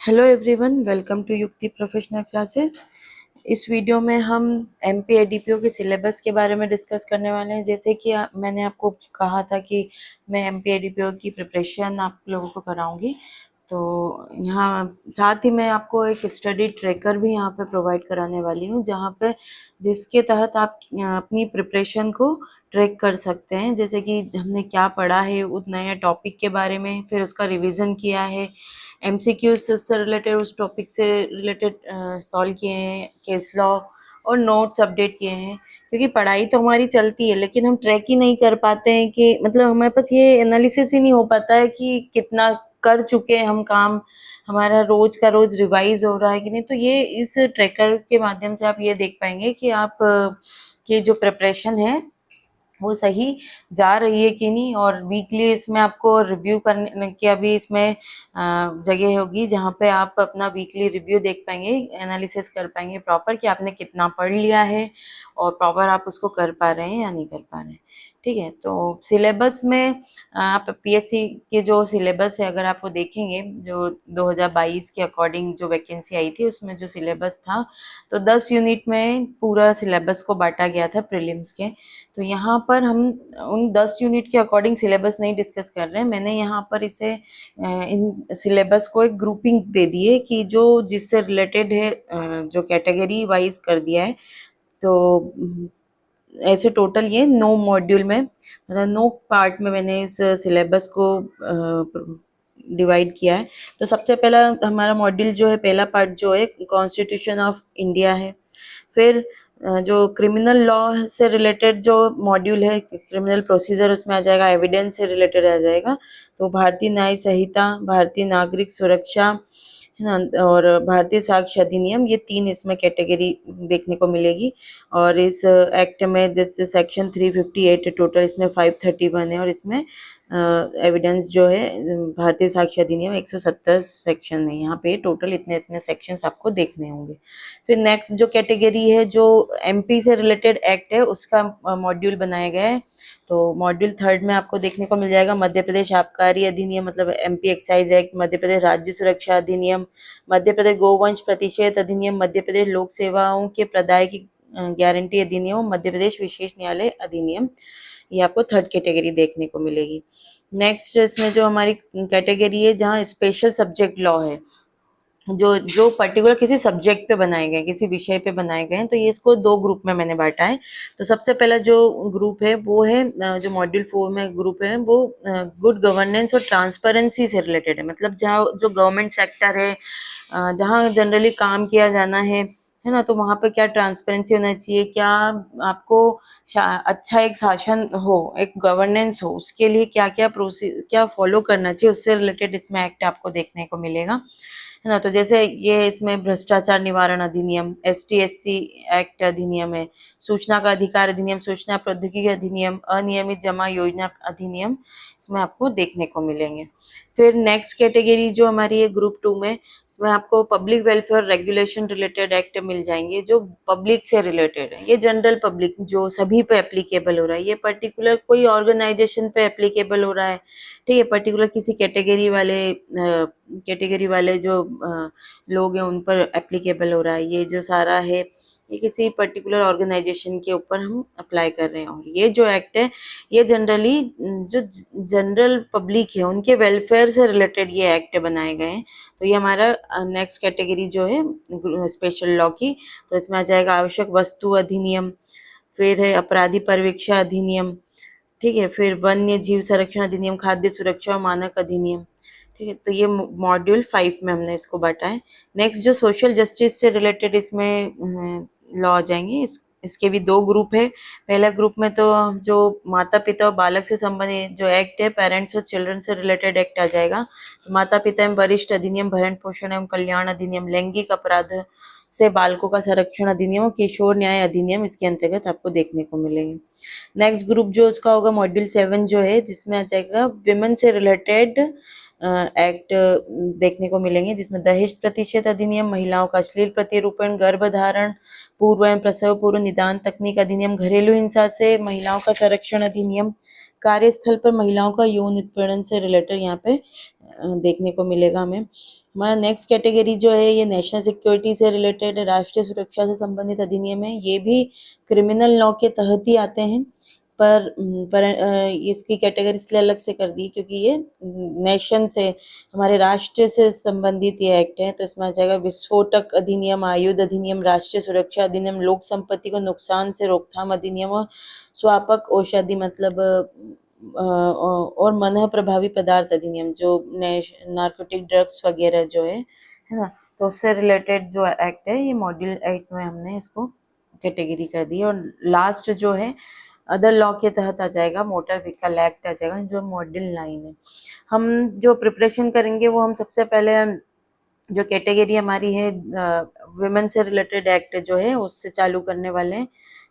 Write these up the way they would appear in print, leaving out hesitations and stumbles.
Hello everyone, welcome to युक्ति professional classes. इस video में हम एमपी एडीपीओ के सिलेबस के बारे में डिस्कस करने वाले हैं। जैसे कि मैंने आपको कहा था कि मैं एमपी एडीपीओ की प्रिपरेशन आप लोगों को कराऊंगी, तो यहाँ साथ ही मैं आपको एक स्टडी ट्रैकर भी यहाँ पे प्रोवाइड कराने वाली हूँ, जहाँ पे जिसके तहत आप अपनी प्रिपरेशन को ट्रैक कर सकते हैं। जैसे कि हमने क्या पढ़ा है उस नए टॉपिक के बारे में, फिर उसका रिवीजन किया है, एमसीक्यूज से रिलेटेड उस टॉपिक से रिलेटेड सॉल्व किए हैं, केस लॉ और नोट्स अपडेट किए हैं। क्योंकि पढ़ाई तो हमारी चलती है, लेकिन हम ट्रैक ही नहीं कर पाते हैं कि मतलब हमारे पास ये एनालिसिस ही नहीं हो पाता है कि कितना कर चुके हैं हम काम, हमारा रोज का रोज रिवाइज हो रहा है कि नहीं। तो ये इस ट्रैकर के माध्यम से आप ये देख पाएंगे कि आप की जो प्रिपरेशन है वो सही जा रही है कि नहीं। और वीकली इसमें आपको रिव्यू करने की अभी इसमें जगह होगी, जहाँ पे आप अपना वीकली रिव्यू देख पाएंगे, एनालिसिस कर पाएंगे प्रॉपर कि आपने कितना पढ़ लिया है और प्रॉपर आप उसको कर पा रहे हैं या नहीं कर पा रहे हैं। ठीक है, तो सिलेबस में आप पीएससी के जो सिलेबस है अगर आप वो देखेंगे, जो 2022 के अकॉर्डिंग जो वैकेंसी आई थी उसमें जो सिलेबस था, तो 10 यूनिट में पूरा सिलेबस को बांटा गया था प्रीलिम्स के। तो यहाँ पर हम उन 10 यूनिट के अकॉर्डिंग सिलेबस नहीं डिस्कस कर रहे हैं। मैंने यहाँ पर इसे इन सिलेबस को एक ग्रुपिंग दे दी है कि जो जिससे रिलेटेड है, जो कैटेगरी वाइज कर दिया है। तो ऐसे टोटल ये 9 मॉड्यूल में, मतलब 9 पार्ट में मैंने इस सिलेबस को डिवाइड किया है। तो सबसे पहला हमारा मॉड्यूल जो है, पहला पार्ट जो है कॉन्स्टिट्यूशन ऑफ इंडिया है। फिर जो क्रिमिनल लॉ से रिलेटेड जो मॉड्यूल है, क्रिमिनल प्रोसीजर, उसमें आ जाएगा, एविडेंस से रिलेटेड आ जाएगा। तो भारतीय न्याय संहिता, भारतीय नागरिक सुरक्षा है ना, और भारतीय साक्ष्य अधिनियम, ये 3 इसमें कैटेगरी देखने को मिलेगी। और इस एक्ट में जैसे सेक्शन 358 टोटल, इसमें 531 है, और इसमें एविडेंस जो है भारतीय साक्ष्य अधिनियम 170 सेक्शन है। यहाँ पे टोटल इतने इतने सेक्शंस आपको देखने होंगे। फिर नेक्स्ट जो कैटेगरी है, जो एमपी से रिलेटेड एक्ट है, उसका मॉड्यूल बनाया गया है। तो मॉड्यूल 3 में आपको देखने को मिल जाएगा मध्य प्रदेश आबकारी अधिनियम, मतलब MP excise act, Madhya Pradesh राज्य सुरक्षा अधिनियम, मध्य प्रदेश गोवंश प्रतिषेध अधिनियम, मध्य प्रदेश लोक सेवाओं के प्रदाय की गारंटी अधिनियम, मध्य प्रदेश विशेष न्यायालय अधिनियम। ये आपको 3rd कैटेगरी देखने को मिलेगी। नेक्स्ट इसमें जो हमारी कैटेगरी है, जहाँ स्पेशल सब्जेक्ट लॉ है, जो जो पर्टिकुलर किसी सब्जेक्ट पे बनाए गए, किसी विषय पे बनाए गए हैं, तो ये इसको 2 ग्रुप में मैंने बांटा है। तो सबसे पहला जो ग्रुप है वो है, जो मॉड्यूल 4 में ग्रुप है, वो गुड गवर्नेंस और ट्रांसपेरेंसी से रिलेटेड है। मतलब जहाँ जो गवर्नमेंट सेक्टर है, जहाँ जनरली काम किया जाना है ना, तो वहाँ पे क्या ट्रांसपेरेंसी होना चाहिए, क्या आपको अच्छा एक शासन हो, एक गवर्नेंस हो, उसके लिए क्या क्या प्रोसेस क्या फॉलो करना चाहिए, उससे रिलेटेड इसमें एक्ट आपको देखने को मिलेगा, है ना। तो जैसे ये इसमें भ्रष्टाचार निवारण अधिनियम, एसटी एससी एक्ट अधिनियम है, सूचना का अधिकार अधिनियम, सूचना प्रौद्योगिकी अधिनियम, अनियमित जमा योजना अधिनियम, इसमें आपको देखने को मिलेंगे। फिर नेक्स्ट कैटेगरी जो हमारी है ग्रुप 2 में, इसमें आपको public welfare regulation related act मिल जाएंगे, जो पब्लिक से रिलेटेड है। ये जनरल पब्लिक जो सभी पे एप्लीकेबल हो रहा है, ये पर्टिकुलर कोई ऑर्गेनाइजेशन पे एप्लीकेबल हो रहा है, ठीक है, पर्टिकुलर किसी कैटेगरी वाले जो लोग हैं उन पर एप्लीकेबल हो रहा है। ये जो सारा है, ये किसी पर्टिकुलर ऑर्गेनाइजेशन के ऊपर हम अप्लाई कर रहे हैं। और ये जो एक्ट है, ये जनरली जो जनरल पब्लिक है उनके वेलफेयर से रिलेटेड ये एक्ट बनाए गए हैं। तो ये हमारा नेक्स्ट कैटेगरी जो है स्पेशल लॉ की, तो इसमें आ जाएगा आवश्यक वस्तु अधिनियम, फिर है अपराधी पर्यवेक्षा अधिनियम, ठीक है, फिर वन्य जीव संरक्षण अधिनियम, खाद्य सुरक्षा और मानक अधिनियम, ठीक है। तो ये मॉड्यूल 5 में हमने इसको बांटा है। नेक्स्ट जो सोशल जस्टिस से रिलेटेड इसमें लॉ आ जाएंगे, इसके भी 2 ग्रुप है। पहला ग्रुप में तो जो माता पिता और बालक से संबंधित जो एक्ट है, पेरेंट्स और चिल्ड्रन से रिलेटेड एक्ट आ जाएगा। तो माता पिता एवं वरिष्ठ अधिनियम, भरण पोषण एवं कल्याण अधिनियम, लैंगिक अपराध से बालकों का संरक्षण अधिनियम और किशोर न्याय अधिनियम इसके अंतर्गत आपको देखने को मिलेंगे। नेक्स्ट ग्रुप जो उसका होगा मॉड्यूल 7 जो है, जिसमें आ जाएगा विमेन से रिलेटेड एक्ट देखने को मिलेंगे, जिसमें दहेज प्रतिषेध अधिनियम, महिलाओं का अश्लील प्रतिरूपण, गर्भधारण पूर्व एवं प्रसव पूर्व निदान तकनीक अधिनियम, घरेलू हिंसा से महिलाओं का संरक्षण अधिनियम, कार्यस्थल पर महिलाओं का यौन उत्पीड़न से रिलेटेड यहाँ पे देखने को मिलेगा हमें। हमारा नेक्स्ट कैटेगरी जो है ये नेशनल सिक्योरिटी से रिलेटेड है, राष्ट्रीय सुरक्षा से संबंधित अधिनियम है। ये भी क्रिमिनल लॉ के तहत ही आते हैं, पर इसकी कैटेगरी इसलिए अलग से कर दी क्योंकि ये नेशन से, हमारे राष्ट्र से संबंधित ये एक्ट है। तो इसमें आ जाएगा विस्फोटक अधिनियम, आयुध अधिनियम, राष्ट्रीय सुरक्षा अधिनियम, लोक संपत्ति को नुकसान से रोकथाम अधिनियम और स्वापक औषधि मतलब और मनः प्रभावी पदार्थ अधिनियम, जो नार्कोटिक ड्रग्स वगैरह जो है ना, तो उससे रिलेटेड जो एक्ट है ये मॉड्यूल एक्ट में हमने इसको कैटेगरी कर दी। और लास्ट जो है अदर लॉ के तहत आ जाएगा, मोटर व्हीकल एक्ट आ जाएगा, जो मॉड्यूल 9 है। हम जो प्रिपरेशन करेंगे वो हम सबसे पहले जो कैटेगरी हमारी है वुमेन से रिलेटेड एक्ट जो है उससे चालू करने वाले हैं,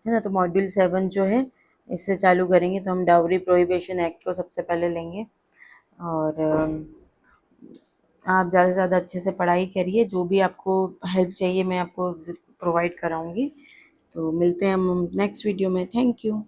है ना। तो मॉड्यूल 7 जो है इससे चालू करेंगे। तो हम डाउरी प्रोहिबिशन एक्ट को सबसे पहले लेंगे। और आप ज़्यादा से ज़्यादा अच्छे से पढ़ाई करिए, जो भी आपको हेल्प चाहिए मैं आपको प्रोवाइड कराऊंगी। तो मिलते हैं हम नेक्स्ट वीडियो में। Thank you.